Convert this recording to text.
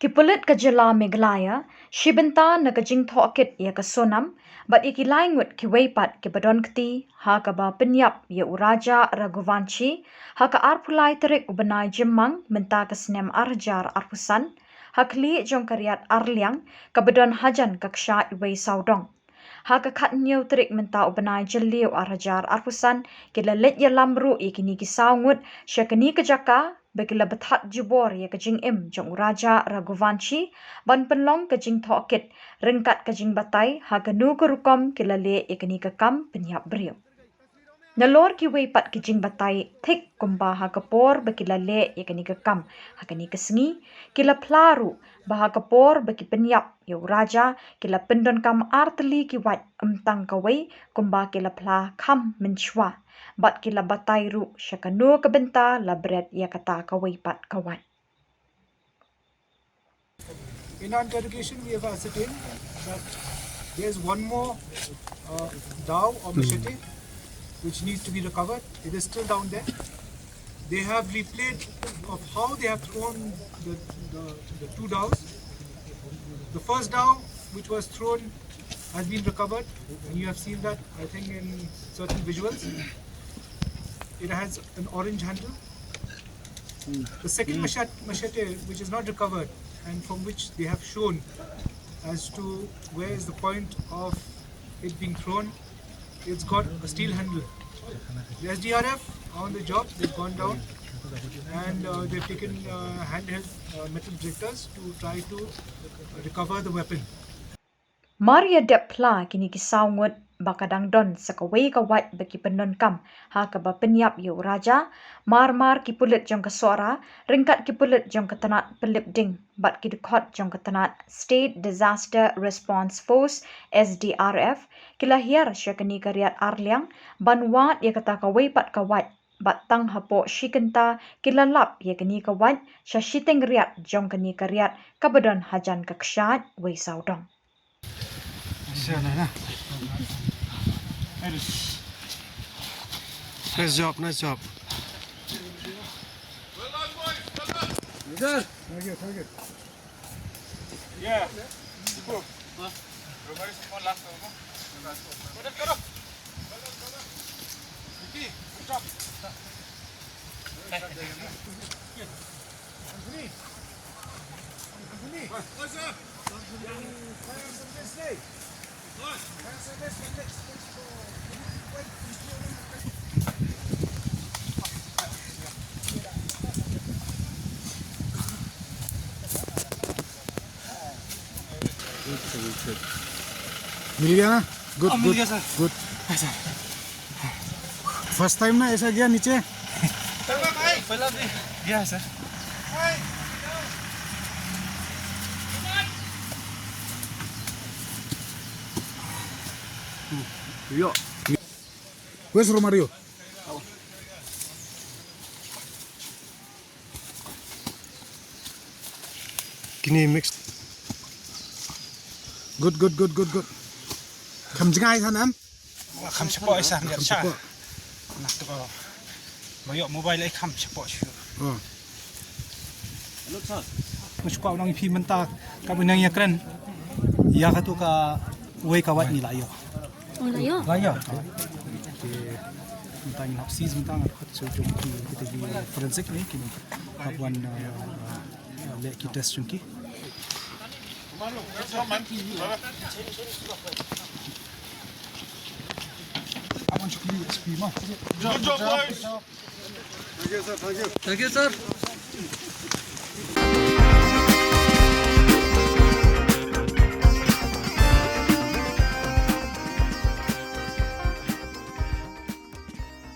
Pulit Khuborjylla Meghalaya, Shibenta nakajing thokit ya kasonam, but ikilay ngut kiwaypat kibadonkti, ha kaba penyap ya uraja raguvanchi, ha ka arpulay terik ubanay jemang, menta kasnem arjar arpusan, ha kli jong kariat Arliang, kabadon hajan kaksha iway saudong. Ha ka katnyo terik menta ubanay jeliw arjar arpusan, kilalit ya lamru ikini kisaw ngut, syakani kajaka, Begila bethat Khubor ya kajing jong uraja raguvanchi ban penlong kajing thokit ringkat kajing batai ha kanu kerukom kilale ikani kakam penyap beriu. Nalor kiway pat kajing batai thik kumba ha kapor bekilale ikani kakam ha kani kesengi kila Phla baha kapor beki penyap ya uraja kila pendon kam arteli kiwat tang Kawei kumba kila Phla kam menchwa. Bat kila batai ru syakanu kebenta la bread ya kata Kawei pat kawat. In our interrogation, we have ascertained that there is one more dhow or machete which needs to be recovered. It is still down there. They have replayed of how they have thrown the two dhows. The first dhow which was thrown has been recovered, and you have seen that, I think, in certain visuals. It has an orange handle. The second machete, which is not recovered and from which they have shown as to where is the point of it being thrown, it's got a steel handle. The SDRF are on the job, they've gone down and they've taken handheld metal detectors to try to recover the weapon. Maria Phla kini kisaw ngut bakadang don sa Kawei kawat bagi penon kam ha kaba penyap yu raja mar ki Pulit jong kasora ringkat ki Pulit jong katanat pelip ding bat ki dukot jong katanat State Disaster Response Force SDRF kilahir syakani kariat Arliang banwat ya kata Kawei pat kawat bat tang Hapoh Kynta kilalap ya kani kawat sya shiteng Riat jong kani kariat kabadon hajan kakshat wei saudong. Nice job, nice job. Well done, boys. Well done. Good. Very good. Yeah. Good. Everybody one last over. Go down, go down. Well done. Vicky, good job. Anthony. What's up? मिल गया ना? गुड मिल गुड गया sir. Good. ऐसा first time ना ऐसा गया नीचे? पहला भी गया है sir. Yo. Where's Romario? Kini mix. Good. Kamjingai thanam? खम छपो ऐसा हम अच्छा ना तो भयो मोबाइल आई खम छपो छु Oh. हेलो सर कुछ को नंग फी मनता का नंग यक्रन या का तो का वे का वाट नि लायो लायो मनता नि सीज मनता खत सो जो की ते फोरेंसिक ने कि अपन ले की टेस्ट चुनकी I want you to speak more. Good job, boys. Thank you, sir. Thank you. Thank you, sir.